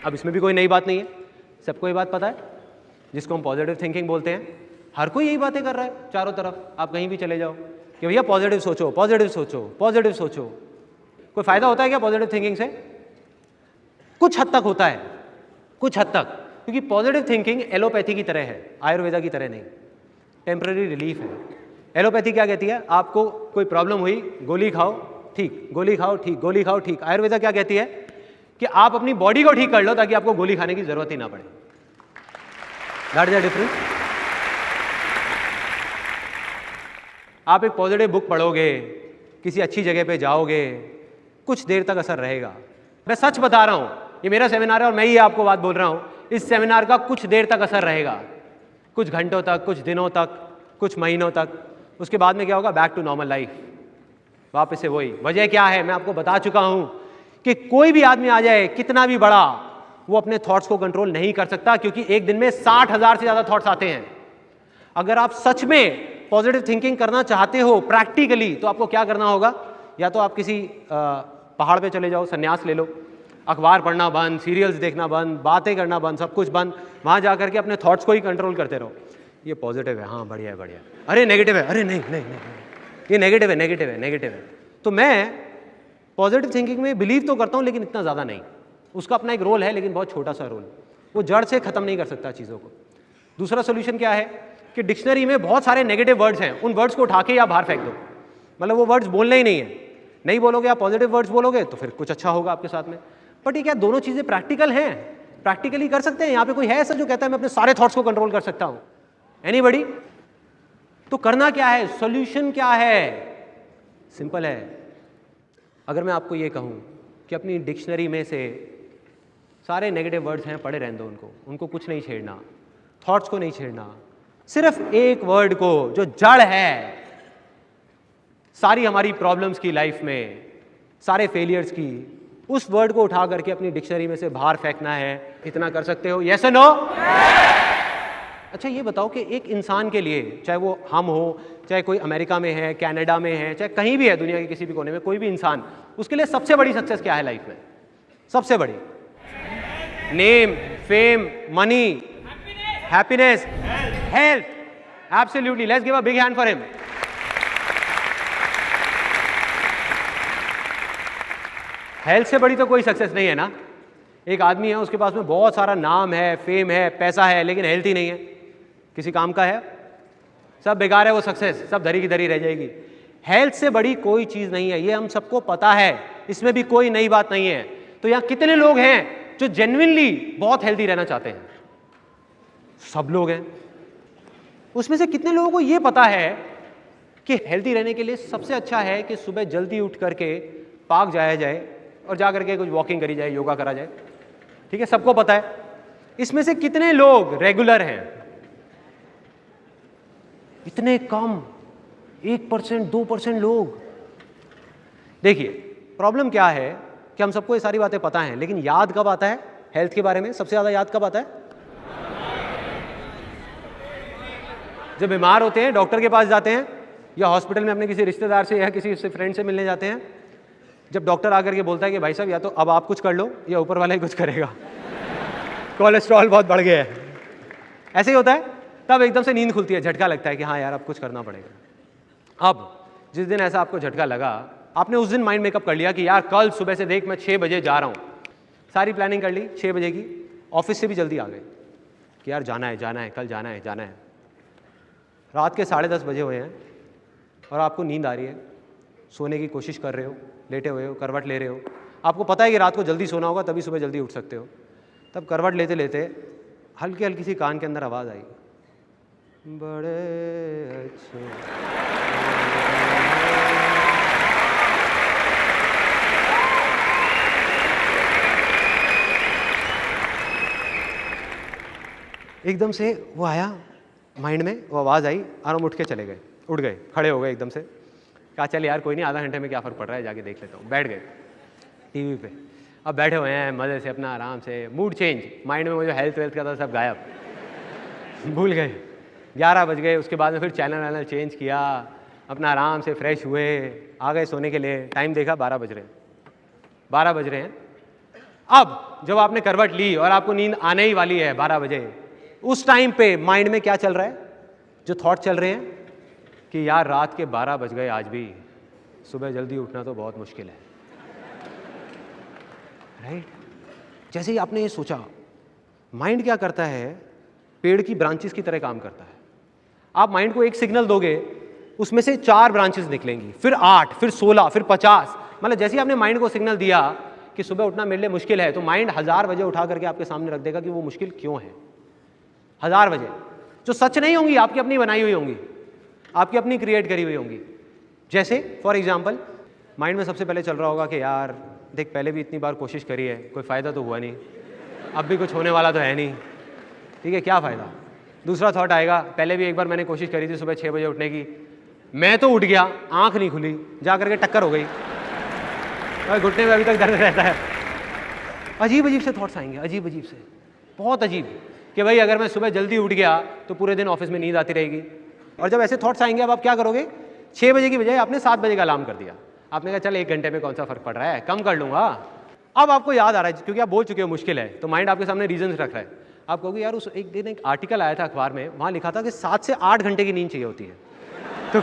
अब इसमें भी कोई नई बात नहीं है, सबको ये बात पता है, जिसको हम पॉजिटिव थिंकिंग बोलते हैं। हर कोई यही बातें कर रहा है चारों तरफ, आप कहीं भी चले जाओ कि भैया पॉजिटिव सोचो, पॉजिटिव सोचो, पॉजिटिव सोचो। कोई फायदा होता है क्या पॉजिटिव थिंकिंग से? कुछ हद तक होता है, कुछ हद तक, क्योंकि पॉजिटिव थिंकिंग एलोपैथी की तरह है, आयुर्वेदा की तरह नहीं, टेम्पररी रिलीफ है। एलोपैथी क्या कहती है? आपको कोई प्रॉब्लम हुई, गोली खाओ ठीक, गोली खाओ ठीक, गोली खाओ ठीक। आयुर्वेदा क्या कहती है कि आप अपनी बॉडी को ठीक कर लो ताकि आपको गोली खाने की जरूरत ही ना पड़े। That is the difference. आप एक पॉजिटिव बुक पढ़ोगे, किसी अच्छी जगह पे जाओगे, कुछ देर तक असर रहेगा। मैं सच बता रहा हूं, ये मेरा सेमिनार है और मैं ही आपको बात बोल रहा हूं, इस सेमिनार का कुछ देर तक असर रहेगा, कुछ घंटों तक, कुछ दिनों तक, कुछ महीनों तक। उसके बाद में क्या होगा? बैक टू नॉर्मल लाइफ, वापस से वही। वजह क्या है? मैं आपको बता चुका हूं कि कोई भी आदमी आ जाए कितना भी बड़ा, वो अपने थॉट्स को कंट्रोल नहीं कर सकता, क्योंकि एक दिन में 60,000 से ज्यादा थॉट्स आते हैं। अगर आप सच में पॉजिटिव थिंकिंग करना चाहते हो प्रैक्टिकली, तो आपको क्या करना होगा? या तो आप किसी पहाड़ पे चले जाओ, संन्यास ले लो, अखबार पढ़ना बंद, सीरियल्स देखना बंद, बातें करना बंद, सब कुछ बंद, वहां जाकर के अपने थॉट्स को ही कंट्रोल करते रहो। ये पॉजिटिव है, हाँ बढ़िया है, बढ़िया, अरे नेगेटिव है, अरे नहीं नहीं नहीं, ये नेगेटिव है, नेगेटिव है, नेगेटिव है। तो मैं पॉजिटिव थिंकिंग में बिलीव तो करता हूं, लेकिन इतना ज़्यादा नहीं। उसका अपना एक रोल है, लेकिन बहुत छोटा सा रोल, वो जड़ से खत्म नहीं कर सकता चीज़ों को। दूसरा सोल्यूशन क्या है कि डिक्शनरी में बहुत सारे नेगेटिव वर्ड्स हैं, उन वर्ड्स को उठा के या बाहर फेंक दो। मतलब वो वर्ड्स बोलने ही नहीं है, नहीं बोलोगे आप पॉजिटिव वर्ड्स बोलोगे तो फिर कुछ अच्छा होगा आपके साथ में। बट ये क्या दोनों चीज़ें प्रैक्टिकल हैं? प्रैक्टिकली कर सकते हैं? यहाँ पे कोई है ऐसा जो कहता है मैं अपने सारे थॉट्स को कंट्रोल कर सकता हूँ? एनीबडी? तो करना क्या है? सॉल्यूशन क्या है? सिंपल है। अगर मैं आपको ये कहूँ कि अपनी डिक्शनरी में से सारे नेगेटिव वर्ड्स हैं, पढ़े रहने दो उनको, उनको कुछ नहीं छेड़ना, थॉट्स को नहीं छेड़ना, सिर्फ एक वर्ड को जो जड़ है सारी हमारी प्रॉब्लम्स की लाइफ में, सारे फेलियर्स की, उस वर्ड को उठा करके अपनी डिक्शनरी में से बाहर फेंकना है। इतना कर सकते हो? यस और नो? अच्छा ये बताओ कि एक इंसान के लिए, चाहे वो हम हो, चाहे कोई अमेरिका में है, कनाडा में है, चाहे कहीं भी है दुनिया के किसी भी कोने में, कोई भी इंसान, उसके लिए सबसे बड़ी सक्सेस क्या है लाइफ में? सबसे बड़ी? Name, fame, money, happiness, health. Absolutely, let's give a big hand for him. Health से बड़ी तो कोई सक्सेस नहीं है ना। एक आदमी है, उसके पास में बहुत सारा नाम है, फेम है, पैसा है, लेकिन हेल्थ ही नहीं है, किसी काम का है, सब बेकार है, वो सक्सेस सब धरी की धरी रह जाएगी। हेल्थ से बड़ी कोई चीज नहीं है, ये हम सबको पता है, इसमें भी कोई नई बात नहीं है। तो यहां कितने लोग हैं जो जेन्युइनली बहुत हेल्दी रहना चाहते हैं? सब लोग हैं। उसमें से कितने लोगों को यह पता है कि हेल्दी रहने के लिए सबसे अच्छा है कि सुबह जल्दी उठ करके पार्क जाया जाए और जा करके कुछ वॉकिंग करी जाए, योगा करा जाए? ठीक है, सबको पता है। इसमें से कितने लोग रेगुलर हैं? इतने कम, 1%, 2% लोग। देखिए प्रॉब्लम क्या है कि हम सबको ये सारी बातें पता हैं, लेकिन याद कब आता है हेल्थ के बारे में? सबसे ज्यादा याद कब आता है? जब बीमार होते हैं, डॉक्टर के पास जाते हैं, या हॉस्पिटल में अपने किसी रिश्तेदार से या किसी से फ्रेंड से मिलने जाते हैं। जब डॉक्टर आकर के बोलता है कि भाई साहब या तो अब आप कुछ कर लो या ऊपर वाला ही कुछ करेगा, कोलेस्ट्रॉल बहुत बढ़ गया है, ऐसे ही होता है। तब एकदम से नींद खुलती है, झटका लगता है कि हाँ यार अब कुछ करना पड़ेगा। अब जिस दिन ऐसा आपको झटका लगा, आपने उस दिन माइंड मेकअप कर लिया कि यार कल सुबह से देख मैं 6 बजे जा रहा हूँ, सारी प्लानिंग कर ली 6 बजे की, ऑफिस से भी जल्दी आ गए कि यार जाना है, जाना है, कल जाना है, जाना है। रात के 10:30 बजे हुए हैं और आपको नींद आ रही है, सोने की कोशिश कर रहे हो, लेटे हुए हो, करवट ले रहे हो, आपको पता है कि रात को जल्दी सोना होगा तभी सुबह जल्दी उठ सकते हो। तब करवट लेते लेते हल्की हल्की सी कान के अंदर आवाज़ आई, बड़े अच्छे। एकदम से वो आया माइंड में, वो आवाज़ आई और हम उठ के चले गए, उठ गए, खड़े हो गए एकदम से। कहा चल यार कोई नहीं, आधा घंटे में क्या फ़र्क पड़ रहा है, जाके देख लेता हूँ। बैठ गए टीवी पे, अब बैठे हुए हैं मज़े से अपना, आराम से, मूड चेंज, माइंड में वो जो हेल्थ वेल्थ का था सब गायब, भूल गए। 11 बज गए, उसके बाद में फिर चैनल वैनल चेंज किया, अपना आराम से फ्रेश हुए, आ गए सोने के लिए। टाइम देखा 12 बज रहे हैं, 12 बज रहे हैं। अब जब आपने करवट ली और आपको नींद आने ही वाली है 12 बजे, उस टाइम पे माइंड में क्या चल रहा है? जो थॉट चल रहे हैं कि यार रात के 12 बज गए, आज भी सुबह जल्दी उठना तो बहुत मुश्किल है, राइट? जैसे ही आपने ये सोचा, माइंड क्या करता है? पेड़ की ब्रांचेस की तरह काम करता है। आप माइंड को एक सिग्नल दोगे, उसमें से 4 ब्रांचेस निकलेंगी, फिर 8, फिर 16, फिर 50। मतलब जैसे ही आपने माइंड को सिग्नल दिया कि सुबह उठना मेरे लिए मुश्किल है, तो माइंड 1000 वजह उठा करके आपके सामने रख देगा कि वो मुश्किल क्यों है। 1000 वजह जो सच नहीं होंगी, आपकी अपनी बनाई हुई होंगी, आपकी अपनी क्रिएट करी हुई होंगी। जैसे फॉर एग्जाम्पल, माइंड में सबसे पहले चल रहा होगा कि यार देख, पहले भी इतनी बार कोशिश करी है, कोई फ़ायदा तो हुआ नहीं, अब भी कुछ होने वाला तो है नहीं, ठीक है, क्या फ़ायदा। दूसरा थॉट आएगा, पहले भी एक बार मैंने कोशिश करी थी सुबह 6 बजे उठने की, मैं तो उठ गया, आंख नहीं खुली, जा करके टक्कर हो गई और घुटने में अभी तक दर्द रहता है। अजीब अजीब से थॉट्स आएंगे, अजीब अजीब से, बहुत अजीब, कि भाई अगर मैं सुबह जल्दी उठ गया तो पूरे दिन ऑफिस में नींद आती रहेगी। और जब ऐसे थॉट्स आएंगे, अब आप क्या करोगे? 6 बजे की बजाय आपने 7 बजे का अलार्म कर दिया। आपने कहा चल 1 घंटे में कौन सा फ़र्क पड़ रहा है, कम कर लूँगा। अब आपको याद आ रहा है, क्योंकि आप बोल चुके हो मुश्किल है, तो माइंड आपके सामने रीजन रख रहा है। आप कहोगे यार उस एक दिन एक आर्टिकल आया था अखबार में, वहाँ लिखा था कि 7 से 8 घंटे की नींद चाहिए होती है। तो